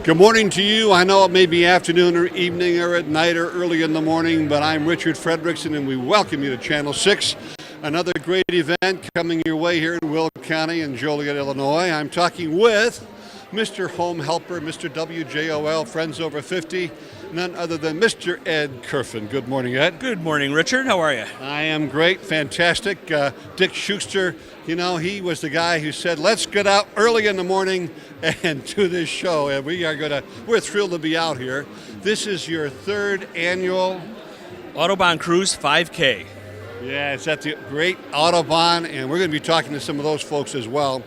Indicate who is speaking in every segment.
Speaker 1: Good morning to you. I know it may be afternoon or evening or at night or early in the morning, but I'm Richard Fredrickson, and we welcome you to Channel 6. Another great event coming your way here in Will County in Joliet, Illinois. I'm talking with Mr. Home Helper, Mr. WJOL, Friends Over 50, none other than Mr. Ed Kerfin. Good morning, Ed.
Speaker 2: Good morning, Richard. How are you?
Speaker 1: I am great, fantastic. Dick Schuster, you know, he was the guy who said, let's get out early in the morning and do this show. And we're thrilled to be out here. This is your third annual
Speaker 2: Autobahn Cruise 5K.
Speaker 1: Yeah, it's at the great Autobahn, and we're going to be talking to some of those folks as well.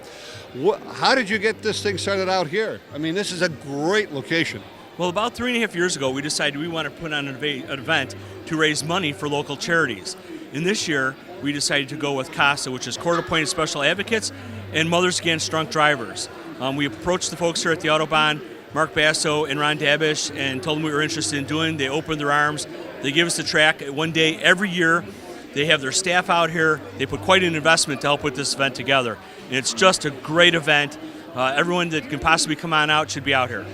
Speaker 1: How did you get this thing started out here? I mean, this is a great location.
Speaker 2: Well, about 3.5 years ago, we decided we want to put on an event to raise money for local charities. And this year, we decided to go with CASA, which is Court Appointed Special Advocates and Mothers Against Drunk Drivers. We approached the folks here at the Autobahn, Mark Basso and Ron Dabish, and told them we were interested in doing. They opened their arms. They give us the track one day every year. They have their staff out here. They put quite an investment to help put this event together. And it's just a great event. Everyone that can possibly come on out should be out here.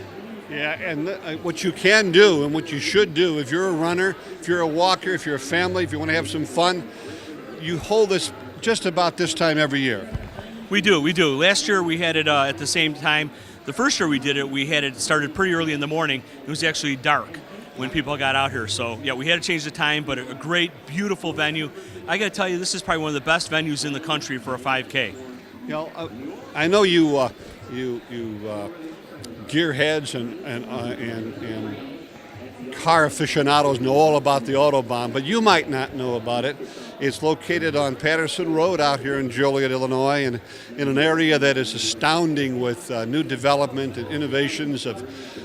Speaker 1: Yeah, and what you can do and what you should do, if you're a runner, if you're a walker, if you're a family, if you want to have some fun, you hold this just about this time every year.
Speaker 2: We do. Last year we had it at the same time. The first year we did it, we had it started pretty early in the morning. It was actually dark when people got out here. So, yeah, we had to change the time, but a great, beautiful venue. I got to tell you, this is probably one of the best venues in the country for a 5K.
Speaker 1: You know, I know you gearheads and car aficionados know all about the Autobahn, but you might not know about it. It's located on Patterson Road out here in Joliet, Illinois, and in an area that is astounding with new development and innovations of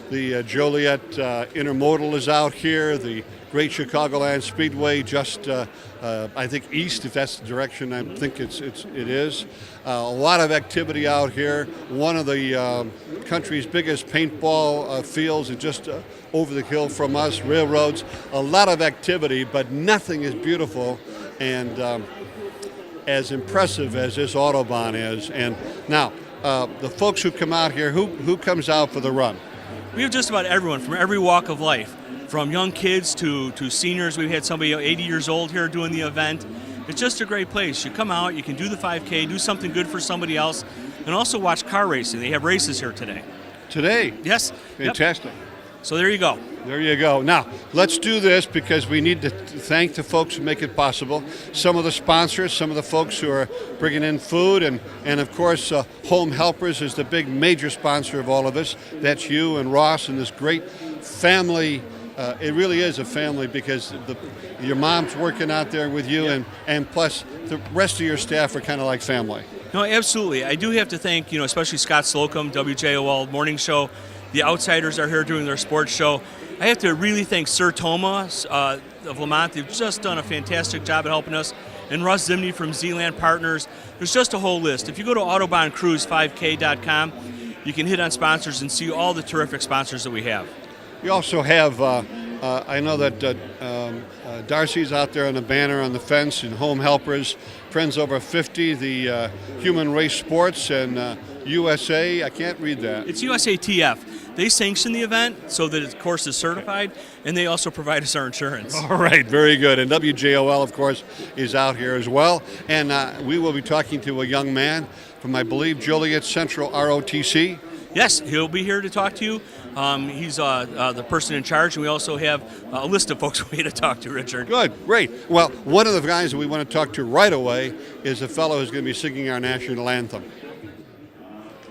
Speaker 1: the Joliet Intermodal is out here, the Great Chicagoland Speedway just, I think, east, if that's the direction I think it is. A lot of activity out here. One of the country's biggest paintball fields is just over the hill from us, railroads. A lot of activity, but nothing is beautiful and as impressive as this Autobahn is. And now, the folks who come out here, who comes out for the run?
Speaker 2: We have just about everyone from every walk of life, from young kids to seniors. We've had somebody 80 years old here doing the event. It's just a great place. You come out, you can do the 5K, do something good for somebody else, and also watch car racing. They have races here today.
Speaker 1: Today?
Speaker 2: Yes.
Speaker 1: Fantastic.
Speaker 2: Yep. So there you go.
Speaker 1: There you go. Now, let's do this because we need to thank the folks who make it possible. Some of the sponsors, some of the folks who are bringing in food, and of course, Home Helpers is the big major sponsor of all of this. That's you and Ross and this great family. It really is a family because your mom's working out there with you, and plus the rest of your staff are kind of like family.
Speaker 2: No, absolutely. I do have to thank, especially Scott Slocum, WJOL Morning Show. The Outsiders are here doing their sports show. I have to really thank Sir Thomas of Lamont. They've just done a fantastic job at helping us. And Russ Zimney from Zealand Partners. There's just a whole list. If you go to AutobahnCruise5K.com, you can hit on sponsors and see all the terrific sponsors that we have.
Speaker 1: You also have, I know that Darcy's out there on the banner on the fence, and Home Helpers, Friends Over 50, the Human Race Sports, and USA. I can't read that.
Speaker 2: It's USATF. They sanction the event so that it, of course, is certified, and they also provide us our insurance.
Speaker 1: All right, very good. And WJOL, of course, is out here as well. And we will be talking to a young man from, I believe, Joliet Central ROTC.
Speaker 2: Yes, he'll be here to talk to you. He's the person in charge, and we also have a list of folks we need to talk to, Richard.
Speaker 1: Good, great. Well, one of the guys that we want to talk to right away is a fellow who's going to be singing our national anthem.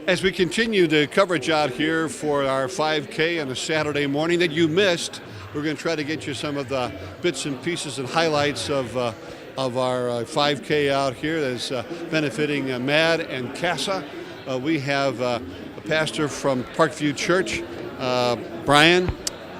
Speaker 1: As we continue the coverage out here for our 5K on a Saturday morning that you missed, we're going to try to get you some of the bits and pieces and highlights of our 5K out here that's benefiting MAD and CASA. We have a pastor from Parkview Church, Brian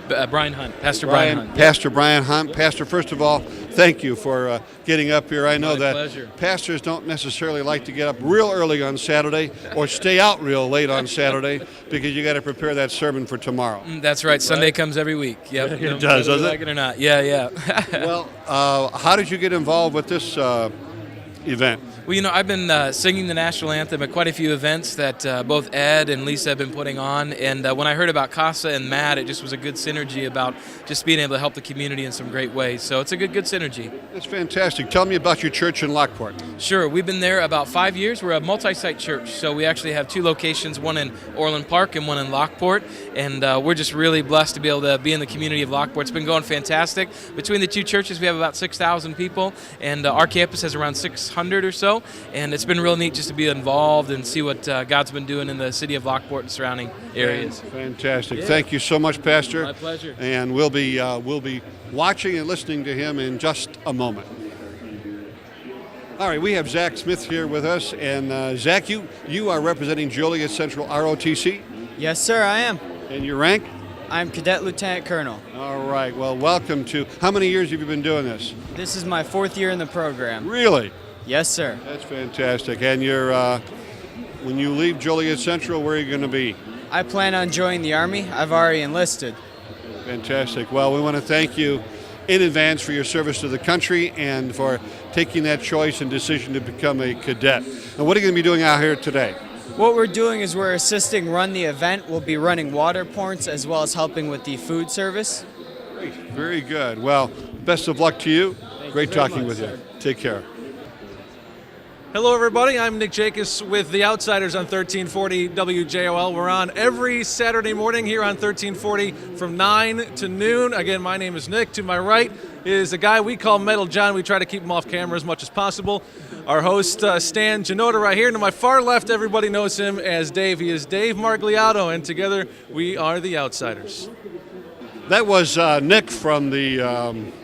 Speaker 3: Hunt, Pastor Brian Hunt.
Speaker 1: Pastor Brian Hunt. Pastor, first of all, thank you for getting up here. I know that
Speaker 3: pleasure.
Speaker 1: Pastors don't necessarily like to get up real early on Saturday or stay out real late on Saturday because you got to prepare that sermon for tomorrow.
Speaker 3: That's right. Sunday comes every week. Yep.
Speaker 1: It does, doesn't it?
Speaker 3: Like it or not. Yeah.
Speaker 1: Well, how did you get involved with this event?
Speaker 3: Well, I've been singing the national anthem at quite a few events that both Ed and Lisa have been putting on. And when I heard about CASA and Matt, it just was a good synergy about just being able to help the community in some great ways. So it's a good synergy.
Speaker 1: That's fantastic. Tell me about your church in Lockport.
Speaker 3: Sure. We've been there about 5 years. We're a multi-site church. So we actually have 2 locations, one in Orland Park and one in Lockport. And we're just really blessed to be able to be in the community of Lockport. It's been going fantastic. Between the 2 churches, we have about 6,000 people. And our campus has around 600 or so. And it's been real neat just to be involved and see what God's been doing in the city of Lockport and surrounding areas.
Speaker 1: Fantastic. Yeah. Thank you so much, Pastor.
Speaker 3: My pleasure.
Speaker 1: And we'll be watching and listening to him in just a moment. All right, we have Zach Smith here with us. And Zach, you are representing Joliet Central ROTC?
Speaker 4: Yes, sir, I am.
Speaker 1: And your rank?
Speaker 4: I'm Cadet Lieutenant Colonel.
Speaker 1: All right, well, welcome to, how many years have you been doing this?
Speaker 4: This is my 4th year in the program.
Speaker 1: Really?
Speaker 4: Yes, sir.
Speaker 1: That's fantastic. And you're, when you leave Joliet Central, where are you going to be?
Speaker 4: I plan on joining the Army. I've already enlisted.
Speaker 1: Fantastic. Well, we want to thank you in advance for your service to the country and for taking that choice and decision to become a cadet. Now, what are you going to be doing out here today?
Speaker 4: What we're doing is we're assisting run the event. We'll be running water points as well as helping with the food service.
Speaker 1: Great. Very good. Well, best of luck to you. Great talking with you. Take care.
Speaker 5: Hello, everybody. I'm Nick Jacobs with The Outsiders on 1340 WJOL. We're on every Saturday morning here on 1340 from 9 to noon. Again, my name is Nick. To my right is a guy we call Metal John. We try to keep him off camera as much as possible. Our host, Stan Janota, right here. And to my far left, everybody knows him as Dave. He is Dave Margliato, and together we are The Outsiders.
Speaker 1: That was Nick from the...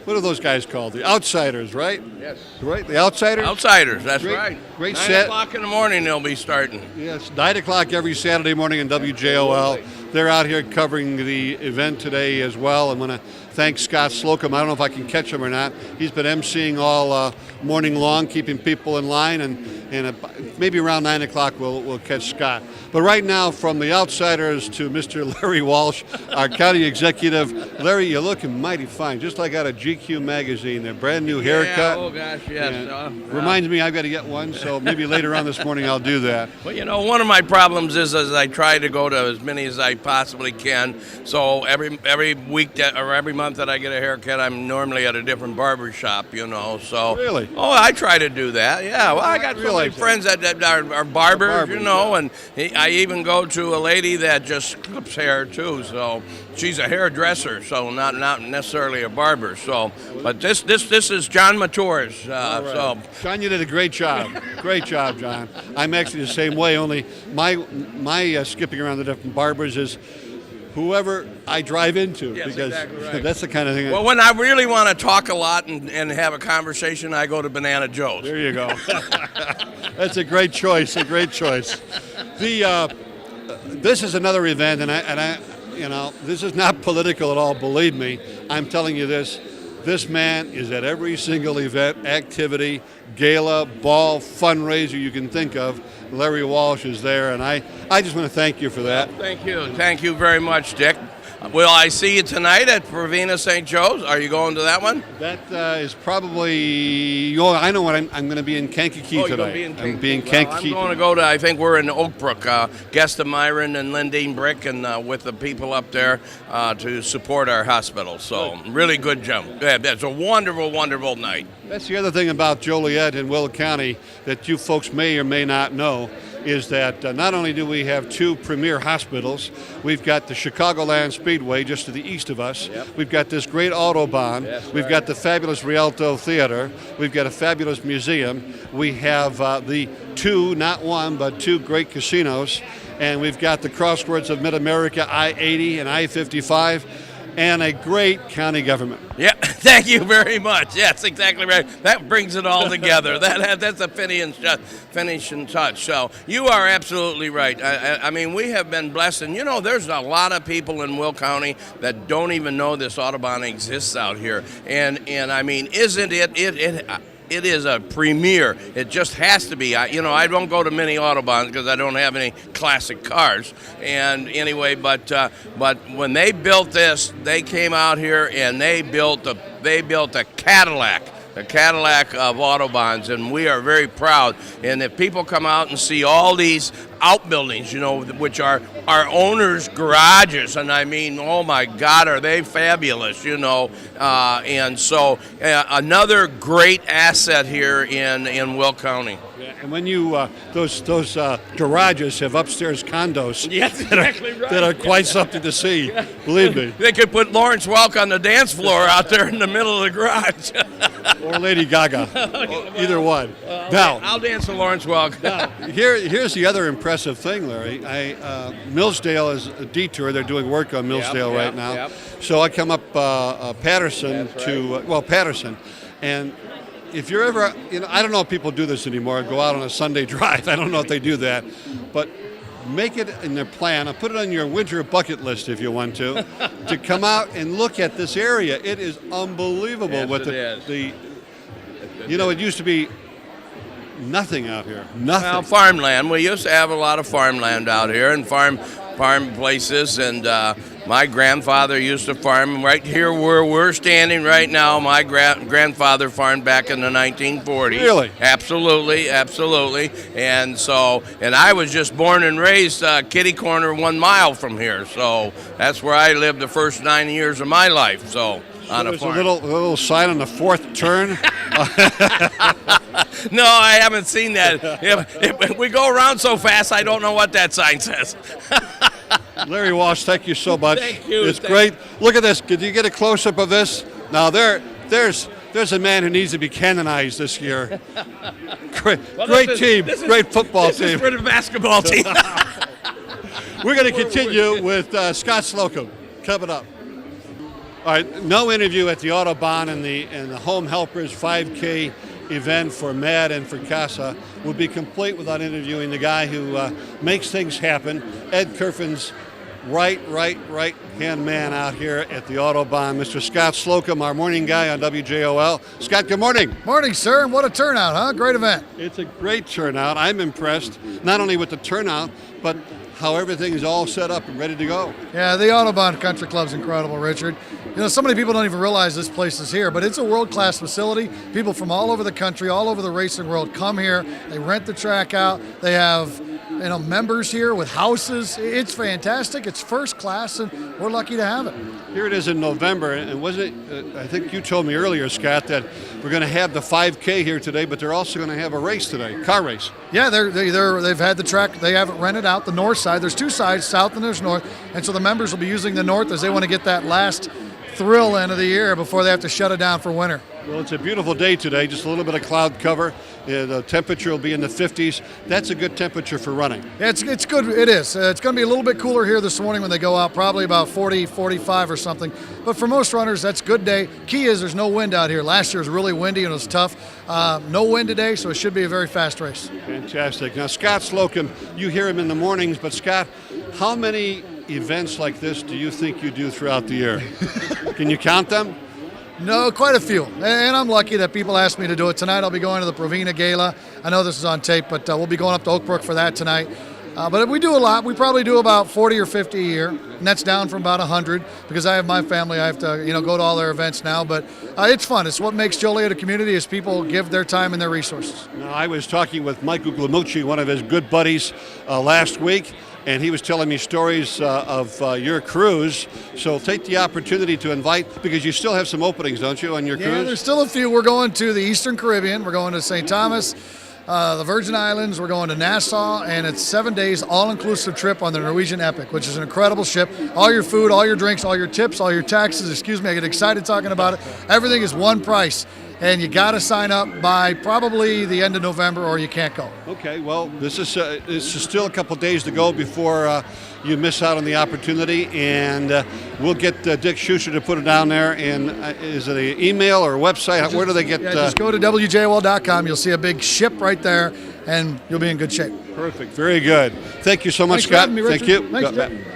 Speaker 1: what are those guys called? The Outsiders, right?
Speaker 6: Yes.
Speaker 1: Right? The Outsiders?
Speaker 6: Outsiders, that's
Speaker 1: Great,
Speaker 6: right.
Speaker 1: Great
Speaker 6: 9
Speaker 1: set.
Speaker 6: o'clock in the morning they'll be starting.
Speaker 1: Yes, 9 o'clock every Saturday morning in WJOL. They're out here covering the event today as well. I want to thank Scott Slocum. I don't know if I can catch him or not. He's been emceeing all morning long, keeping people in line, and maybe around 9 o'clock we'll catch Scott. But right now, from the Outsiders to Mr. Larry Walsh, our county executive. Larry, you're looking mighty fine, just like out of GQ magazine. A brand new haircut.
Speaker 6: Yeah, oh gosh, yes.
Speaker 1: Reminds me I've got to get one, so maybe later on this morning I'll do that.
Speaker 6: Well, one of my problems is I try to go to as many as I possibly can. So every week or every month that I get a haircut, I'm normally at a different barber shop, So
Speaker 1: Really?
Speaker 6: Oh, I try to do that. Yeah. Well, I got so many friends that are barbers, and I even go to a lady that just clips hair too. So she's a hairdresser, so not necessarily a barber. So, but this is John Matours. So
Speaker 1: John, you did a great job. Great job, John. I'm actually the same way. Only my skipping around the different barbers is whoever I drive into,
Speaker 6: yes,
Speaker 1: because
Speaker 6: exactly right.
Speaker 1: That's the kind of thing.
Speaker 6: Well, when I really want to talk a lot and have a conversation, I go to Banana Joe's.
Speaker 1: There you go. That's a great choice. A great choice. This is another event, and I this is not political at all. Believe me, I'm telling you this. This man is at every single event, activity, gala, ball, fundraiser you can think of. Larry Walsh is there, and I just want to thank you for that.
Speaker 6: Thank you. Thank you very much, Dick. Will I see you tonight at Provena St. Joe's? Are you going to that one?
Speaker 1: That is probably. I know what I'm going to be in Kankakee tonight.
Speaker 6: I'm going to go to. I think we're in Oakbrook. Guest of Myron and Lindeen Brick, and with the people up there to support our hospital. So really good job. Yeah, that's a wonderful, wonderful night.
Speaker 1: That's the other thing about Joliet and Will County that you folks may or may not know. Is that not only do we have 2 premier hospitals, we've got the Chicagoland Speedway just to the east of us.
Speaker 6: Yep.
Speaker 1: We've got this great Autobahn. We've got the fabulous Rialto Theater. We've got a fabulous museum. We have the 2, not 1, but 2 great casinos. And we've got the crossroads of Mid-America, I-80 and I-55. And a great county government.
Speaker 6: Yeah, thank you very much. Yes, exactly right. That brings it all together. That's a finishing touch. So you are absolutely right. I mean, we have been blessed. And, there's a lot of people in Will County that don't even know this Autobahn exists out here. And I mean, isn't it is a premier. It just has to be. I don't go to many Autobahns because I don't have any classic cars. And anyway, but when they built this, they came out here and they built a Cadillac the Cadillac of Autobahns, and we are very proud. And if people come out and see all these outbuildings, which are our owners' garages, and I mean, oh my God, are they fabulous, and so another great asset here in Will County.
Speaker 1: Yeah, and when you those garages have upstairs condos,
Speaker 6: Yes, exactly right.
Speaker 1: that are quite something to see. Believe me.
Speaker 6: They could put Lawrence Welk on the dance floor out there in the middle of the garage.
Speaker 1: Or Lady Gaga. Either one. Now,
Speaker 6: I'll dance with Lawrence Welk.
Speaker 1: here's the other impressive thing, Larry. Millsdale is a detour. They're doing work on Millsdale right now.
Speaker 6: Yep.
Speaker 1: So I come up Patterson Patterson, and if you're ever, I don't know if people do this anymore, go out on a Sunday drive. I don't know if they do that, but make it in their plan, and put it on your winter bucket list if you want to come out and look at this area. It is unbelievable.
Speaker 6: Yes,
Speaker 1: with
Speaker 6: it is.
Speaker 1: It used to be nothing out here. Nothing.
Speaker 6: Well, farmland. We used to have a lot of farmland out here and farm places, and my grandfather used to farm right here where we're standing right now. My grandfather farmed back in the 1940s.
Speaker 1: Really?
Speaker 6: Absolutely. And I was just born and raised kitty corner 1 mile from here, so that's where I lived the first 9 years of my life. So.
Speaker 1: There's a little sign on the fourth turn.
Speaker 6: No, I haven't seen that. If we go around so fast, I don't know what that sign says.
Speaker 1: Larry Walsh, thank you so much.
Speaker 6: Thank you.
Speaker 1: It's great. Look at this. Could you get a close-up of this? Now, there's a man who needs to be canonized this year. Great team. Great football team.
Speaker 6: This is for the basketball team.
Speaker 1: We're going to continue with Scott Slocum coming up. All right, no interview at the Autobahn and the Home Helpers 5K event for Mad and for Casa would be complete without interviewing the guy who makes things happen, Ed Kerfin's right-hand man out here at the Autobahn, Mr. Scott Slocum, our morning guy on WJOL. Scott, good morning.
Speaker 7: Morning, sir. What a turnout, huh? Great event.
Speaker 1: It's a great turnout. I'm impressed, not only with the turnout, but how everything is all set up and ready to go.
Speaker 7: Yeah, the Autobahn Country Club's incredible, Richard. So many people don't even realize this place is here, but it's a world-class facility. People from all over the country, all over the racing world come here. They rent the track out. They have members here with houses. It's fantastic. It's first class, and we're lucky to have it.
Speaker 1: Here it is in November, and wasn't it, I think you told me earlier, Scott, that we're going to have the 5K here today, but they're also going to have a race today, car race.
Speaker 7: Yeah, they've had the track. They have it rented out, the north side. There's two sides, south and there's north, and so the members will be using the north as they want to get that last thrill end of the year before they have to shut it down for winter.
Speaker 1: Well, it's a beautiful day today, just a little bit of cloud cover. The temperature will be in the 50s. That's a good temperature for running.
Speaker 7: Yeah, it's good. It is. It's going to be a little bit cooler here this morning when they go out, probably about 40, 45 or something. But for most runners, that's a good day. Key is there's no wind out here. Last year was really windy and it was tough. No wind today, so it should be a very fast race.
Speaker 1: Fantastic. Now, Scott Slocum, you hear him in the mornings, but Scott, how many events like this do you think you do throughout the year? Can you count them?
Speaker 7: No, quite a few. And I'm lucky that people asked me to do it. Tonight I'll be going to the Provena Gala. I know this is on tape, but we'll be going up to Oak Brook for that tonight. But we do a lot. We probably do about 40 or 50 a year, and that's down from about 100 because I have my family. I have to, go to all their events now. But it's fun. It's what makes Joliet a community is people give their time and their resources. Now,
Speaker 1: I was talking with Michael Glamucci, one of his good buddies, last week, and he was telling me stories of your cruise. So take the opportunity to invite, because you still have some openings, don't you, on your cruise?
Speaker 7: Yeah, there's still a few. We're going to the Eastern Caribbean. We're going to St. Thomas, the Virgin Islands. We're going to Nassau, and it's 7 days, all-inclusive trip on the Norwegian Epic, which is an incredible ship. All your food, all your drinks, all your tips, all your taxes. Excuse me, I get excited talking about it. Everything is one price. And you got to sign up by probably the end of November or you can't go.
Speaker 1: Okay, well, this is still a couple days to go before you miss out on the opportunity, and we'll get Dick Schuster to put it down there. And is it an email or a website? Where do they get?
Speaker 7: Just go to WJOL.com. You'll see a big ship right there, and you'll be in good shape.
Speaker 1: Perfect. Very good. Thank you so much,
Speaker 7: Thanks
Speaker 1: Scott.
Speaker 7: For having me,
Speaker 1: Thank you.
Speaker 7: Thanks,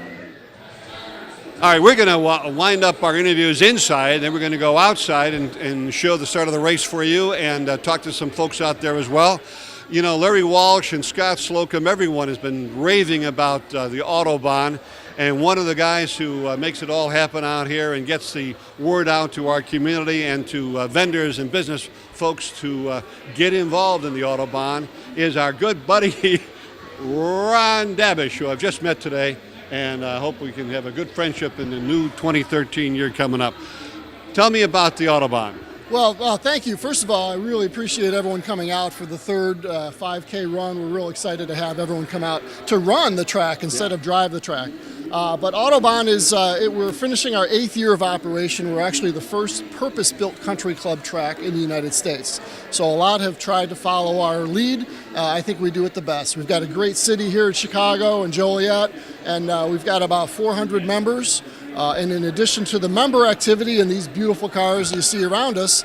Speaker 1: All right, we're going to wind up our interviews inside, then we're going to go outside and show the start of the race for you and talk to some folks out there as well. Larry Walsh and Scott Slocum, everyone has been raving about the Autobahn, and one of the guys who makes it all happen out here and gets the word out to our community and to vendors and business folks to get involved in the Autobahn is our good buddy Ron Dabish, who I've just met today, and I hope we can have a good friendship in the new 2013 year coming up. Tell me about the Autobahn.
Speaker 8: Well, thank you. First of all, I really appreciate everyone coming out for the third 5K run. We're real excited to have everyone come out to run the track instead of drive the track. But Autobahn is, we're finishing our 8th year of operation. We're actually the first purpose-built country club track in the United States. So a lot have tried to follow our lead. I think we do it the best. We've got a great city here in Chicago and Joliet, and we've got about 400 members. And in addition to the member activity and these beautiful cars you see around us,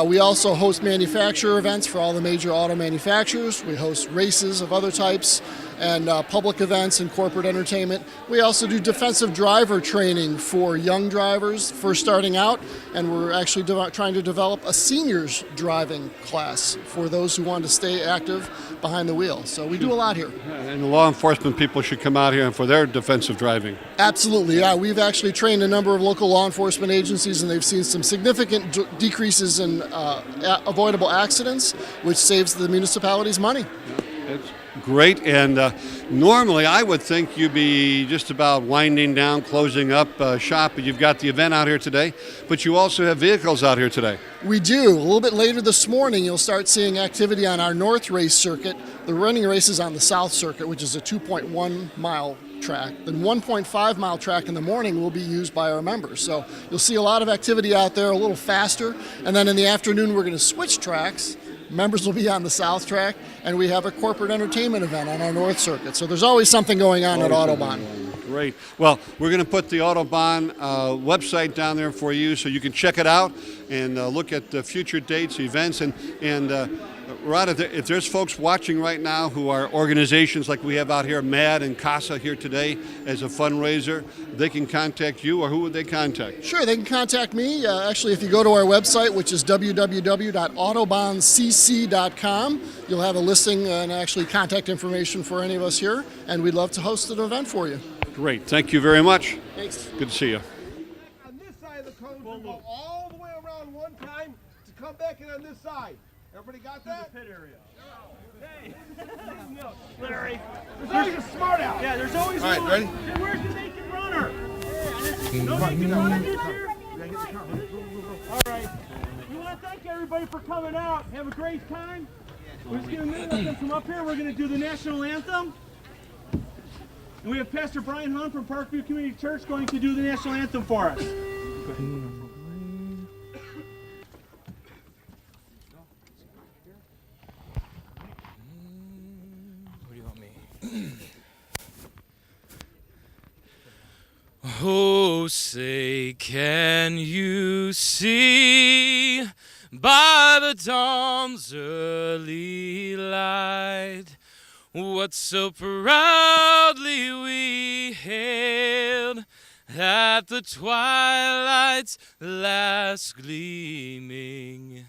Speaker 8: we also host manufacturer events for all the major auto manufacturers. We host races of other types and public events and corporate entertainment. We also do defensive driver training for young drivers first starting out, and we're actually trying to develop a seniors driving class for those who want to stay active behind the wheel. So we do a lot here.
Speaker 1: And the law enforcement people should come out here for their defensive driving.
Speaker 8: Absolutely, yeah. We've actually trained a number of local law enforcement agencies, and they've seen some significant decreases in avoidable accidents, which saves the municipalities money.
Speaker 1: It's great, and normally I would think you'd be just about winding down, closing up shop, but you've got the event out here today, but you also have vehicles out here today.
Speaker 8: We do. A little bit later this morning, you'll start seeing activity on our North Race circuit. The running race is on the South Circuit, which is a 2.1 mile track. The 1.5 mile track in the morning will be used by our members. So you'll see a lot of activity out there, a little faster, and then in the afternoon we're going to switch tracks. Members will be on the South track, and we have a corporate entertainment event on our North Circuit. So there's always something going on at Autobahn.
Speaker 1: Great. Well, we're going to put the Autobahn website down there for you so you can check it out and look at the future dates, events, and Rod, if there's folks watching right now who are organizations like we have out here, MAD and CASA here today as a fundraiser, they can contact you, or who would they contact?
Speaker 8: Sure, they can contact me. Actually, if you go to our website, which is www.autobahncc.com, you'll have a listing and actually contact information for any of us here, and we'd love to host an event for you.
Speaker 1: Great. Thank you very much.
Speaker 8: Thanks.
Speaker 1: Good to see you.
Speaker 9: On this side of the cone, we'll go all the way around one time to come back in on this side. Everybody got that?
Speaker 2: Pit area. Hey, Larry.
Speaker 9: There's always a smart out.
Speaker 2: Yeah, there's always
Speaker 9: All right,
Speaker 2: one.
Speaker 9: ready?
Speaker 2: Hey, where's the naked runner? No naked runner this year? All right. We want to thank everybody for coming out. Have a great time. We're just going to let them come up here. We're going to do the national anthem. And we have Pastor Brian Hunt from Parkview Community Church going to do the national anthem for us.
Speaker 3: Oh, say, can you see by the dawn's early light what so proudly we hailed at the twilight's last gleaming,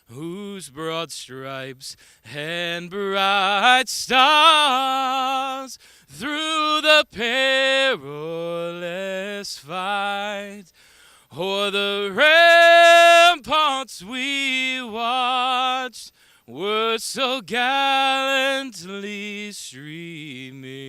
Speaker 3: whose broad stripes and bright stars through the perilous fight o'er the ramparts we watched were so gallantly streaming,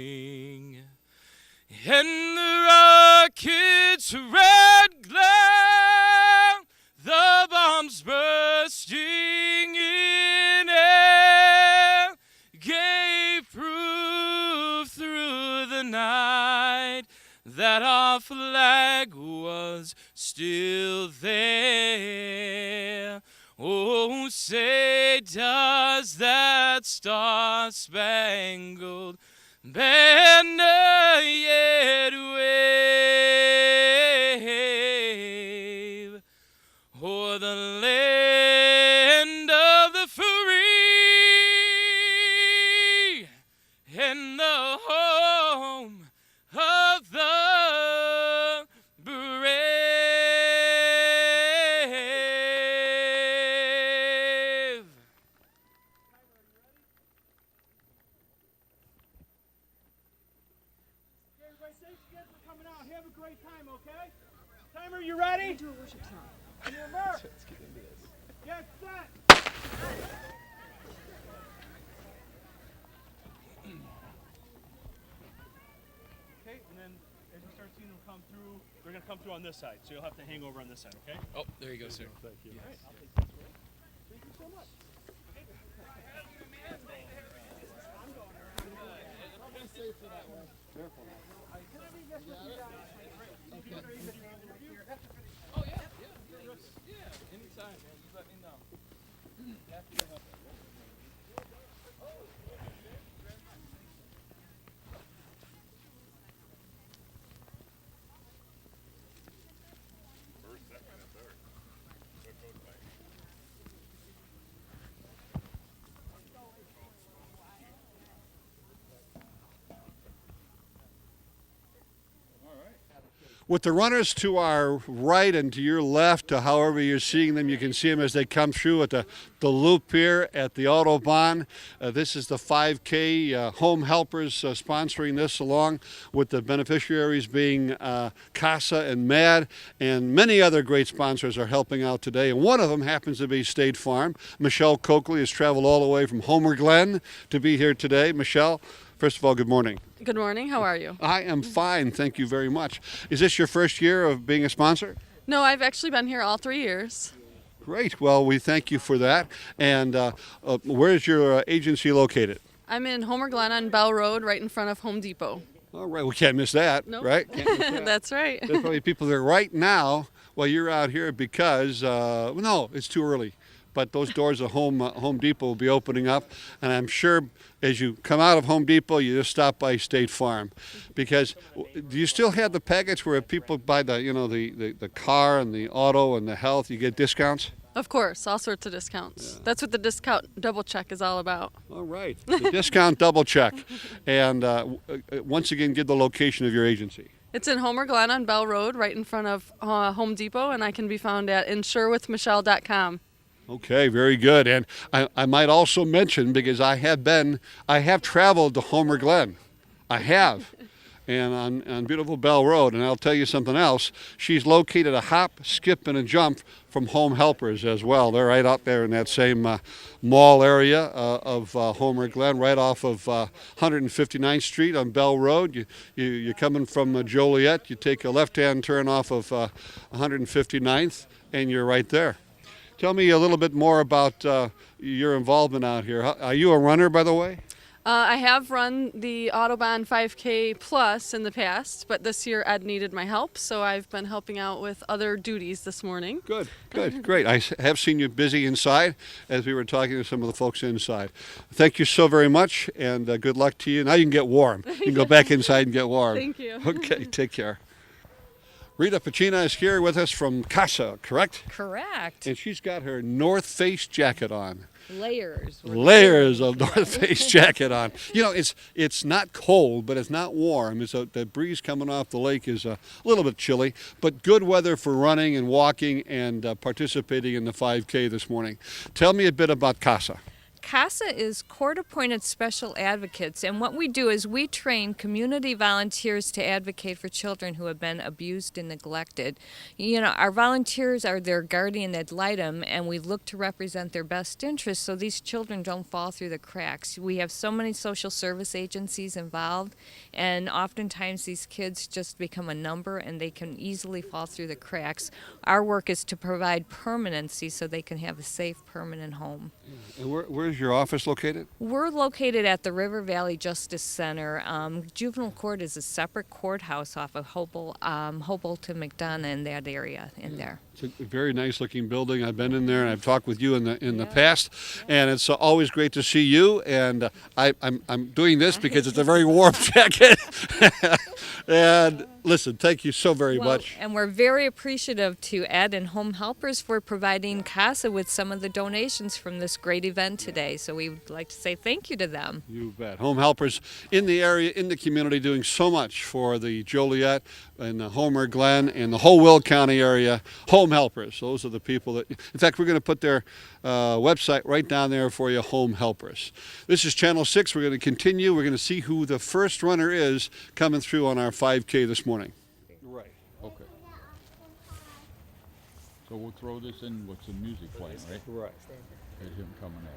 Speaker 3: and the rocket's red glare, the bombs bursting in air, gave proof through the night that our flag was still there. Oh, say, does that star-spangled banner yet wave o'er the land of the free and the home of the brave?
Speaker 2: thanks again for coming out. Have a great time, okay? Timer, you ready? Do a worship song. Let's get into this. Get set. Okay, and then as you start seeing them come through, they're going to come through on this side, so you'll have to hang over on this side, okay?
Speaker 3: Oh, there you go, sir.
Speaker 2: Thank you. All right, I'll take this way. Thank you so much.
Speaker 3: Oh, yeah. Yeah, anytime, man. Just let me know. Happy to help.
Speaker 1: With the runners to our right and to your left, however you're seeing them, you can see them as they come through at the loop here at the Autobahn. This is the 5K Home Helpers sponsoring this, along with the beneficiaries being CASA and MAD, and many other great sponsors are helping out today. And one of them happens to be State Farm. Michelle Coakley has traveled all the way from Homer Glen to be here today. Michelle, first of all, good morning.
Speaker 10: Good morning. How are you?
Speaker 1: I am fine. Thank you very much. Is this your first year of being a sponsor?
Speaker 10: No, I've actually been here all 3 years.
Speaker 1: Great. Well, we thank you for that. And where is your agency located?
Speaker 10: I'm in Homer Glen on Bell Road, right in front of Home Depot.
Speaker 1: All right. We can't miss that,
Speaker 10: Nope.
Speaker 1: right? Can't miss that.
Speaker 10: That's right.
Speaker 1: There's probably people there right now while you're out here because, no, it's too early. But those doors of Home Depot will be opening up, and I'm sure as you come out of Home Depot, you just stop by State Farm, because do you still have the package where if people buy the car and the auto and the health, you get discounts?
Speaker 10: Of course, all sorts of discounts. Yeah. That's what the discount double check is all about.
Speaker 1: All right, the discount double check, and once again, give the location of your agency.
Speaker 10: It's in Homer Glen on Bell Road, right in front of Home Depot, and I can be found at insurewithmichelle.com.
Speaker 1: Okay, very good. And I might also mention, because I have traveled to Homer Glen. I have. And on beautiful Bell Road. And I'll tell you something else. She's located a hop, skip, and a jump from Home Helpers as well. They're right out there in that same mall area of Homer Glen, right off of 159th Street on Bell Road. You're coming from Joliet. You take a left-hand turn off of 159th, and you're right there. Tell me a little bit more about your involvement out here. Are you a runner, by the way?
Speaker 10: I have run the Autobahn 5K Plus in the past, but this year Ed needed my help, so I've been helping out with other duties this morning. Good,
Speaker 1: great. I have seen you busy inside as we were talking to some of the folks inside. Thank you so very much, and good luck to you. Now you can get warm. You can go back inside and get warm.
Speaker 10: Thank you.
Speaker 1: Okay, take care. Rita Pacina is here with us from CASA, correct?
Speaker 11: Correct.
Speaker 1: And she's got her North Face jacket on.
Speaker 11: Layers
Speaker 1: of North Face jacket on. You know, it's not cold, but it's not warm. The breeze coming off the lake is a little bit chilly, but good weather for running and walking and participating in the 5K this morning. Tell me a bit about CASA.
Speaker 11: CASA is court-appointed special advocates, and what we do is we train community volunteers to advocate for children who have been abused and neglected. You know, our volunteers are their guardian ad litem, and we look to represent their best interests so these children don't fall through the cracks. We have so many social service agencies involved, and oftentimes these kids just become a number and they can easily fall through the cracks. Our work is to provide permanency so they can have a safe, permanent home.
Speaker 1: And where's your office located?
Speaker 11: We're located at the River Valley Justice Center. Juvenile court is a separate courthouse off of Hobolt to McDonough in that area there.
Speaker 1: It's a very nice looking building. I've been in there and I've talked with you in the past, and it's always great to see you. And I'm doing this because it's a very warm jacket. And listen, thank you so very much.
Speaker 11: And we're very appreciative to Ed and Home Helpers for providing CASA with some of the donations from this great event today. So we would like to say thank you to them.
Speaker 1: You bet. Home Helpers in the area, in the community, doing so much for the Joliet and the Homer Glen and the whole Will County area. Home Home helpers. Those are the people that, in fact, we're going to put their website right down there for you, Home Helpers. This is Channel 6. We're going to continue. We're going to see who the first runner is coming through on our 5K this morning.
Speaker 12: Right. Okay. So we'll throw this in with some music playing, right?
Speaker 13: Right.
Speaker 12: There's him coming at us.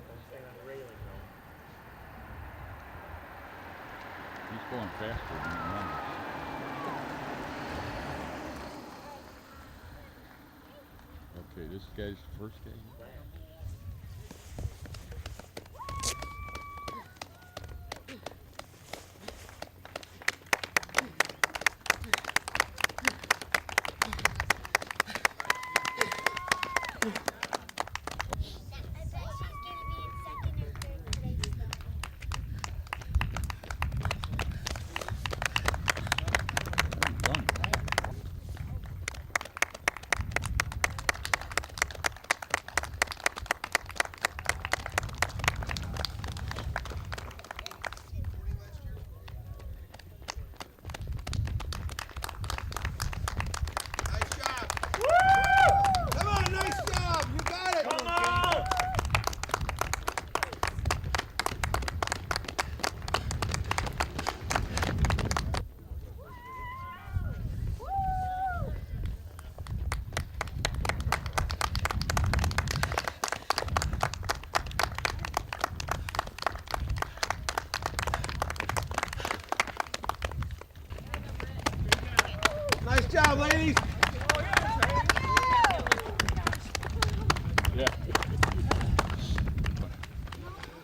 Speaker 12: He's going faster than the runners. Okay, this guy's the first guy.
Speaker 9: Nice job, ladies.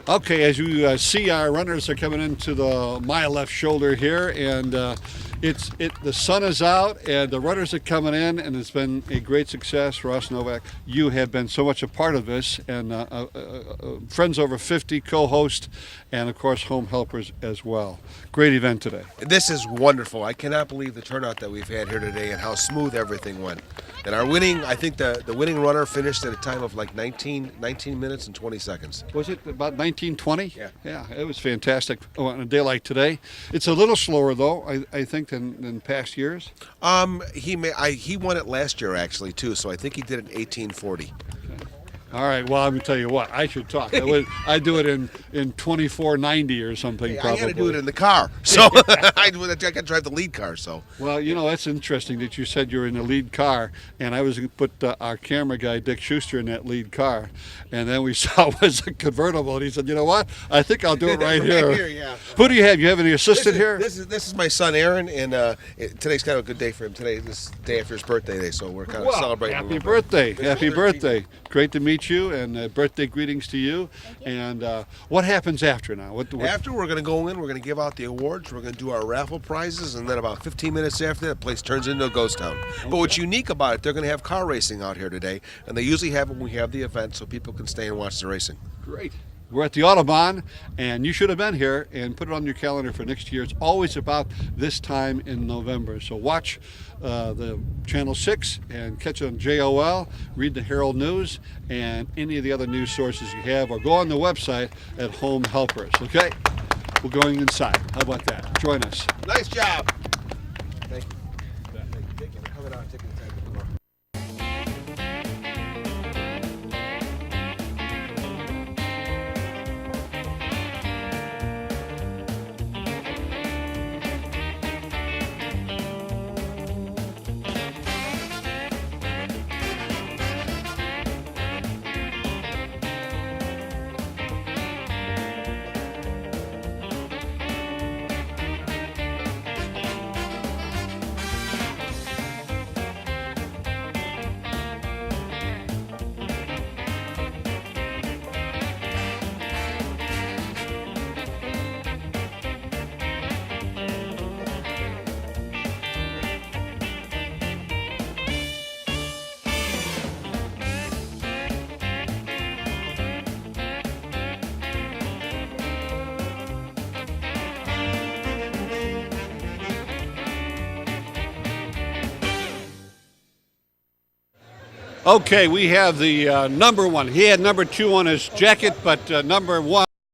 Speaker 1: Okay, as you see, our runners are coming into my left shoulder here, and the sun is out, and the runners are coming in, and it's been a great success. Ross Novak, you have been so much a part of this, and Friends Over 50 co-host, and of course Home Helpers as well. Great event today.
Speaker 9: This is wonderful. I cannot believe the turnout that we've had here today and how smooth everything went. And our winning, I think the winning runner finished at a time of like 19 minutes and 20 seconds.
Speaker 1: Was it about 1920?
Speaker 9: Yeah.
Speaker 1: Yeah, it was fantastic on a day like today. It's a little slower, though, I think, than past years.
Speaker 9: He won it last year, actually, too, so I think he did it in 1840.
Speaker 1: All right, well, I'm going to tell you what, I should talk. I do it in 2490 or something,
Speaker 9: Hey,
Speaker 1: probably.
Speaker 9: I got to do it in the car, so I got to drive the lead car, so.
Speaker 1: Well, you know, that's interesting that you said you're in the lead car, and I was going to put our camera guy, Dick Schuster, in that lead car, and then we saw it was a convertible, and he said, you know what, I think I'll do it right here.
Speaker 9: Yeah.
Speaker 1: Who do you have? You have any assistant here?
Speaker 9: This is my son, Aaron, and today's kind of a good day for him. Today, this is the day after his birthday day, so we're kind of celebrating.
Speaker 1: Happy birthday. Happy birthday. Great to meet you, and birthday greetings to you. And what happens after now?
Speaker 9: After, we're going to go in, we're going to give out the awards, we're going to do our raffle prizes, and then about 15 minutes after that, the place turns into a ghost town. Okay. But what's unique about it, they're going to have car racing out here today, and they usually have it when we have the event so people can stay and watch the racing.
Speaker 1: Great. We're at the Autobahn, and you should have been here and put it on your calendar for next year. It's always about this time in November. So watch the Channel 6 and catch it on JOL, read the Herald News, and any of the other news sources you have, or go on the website at Home Helpers, okay? We're going inside. How about that? Join us.
Speaker 9: Nice job. Thank you. Thank you for coming out and taking the time to come out.
Speaker 1: Okay, we have the number one. He had number 2 on his jacket, but number 1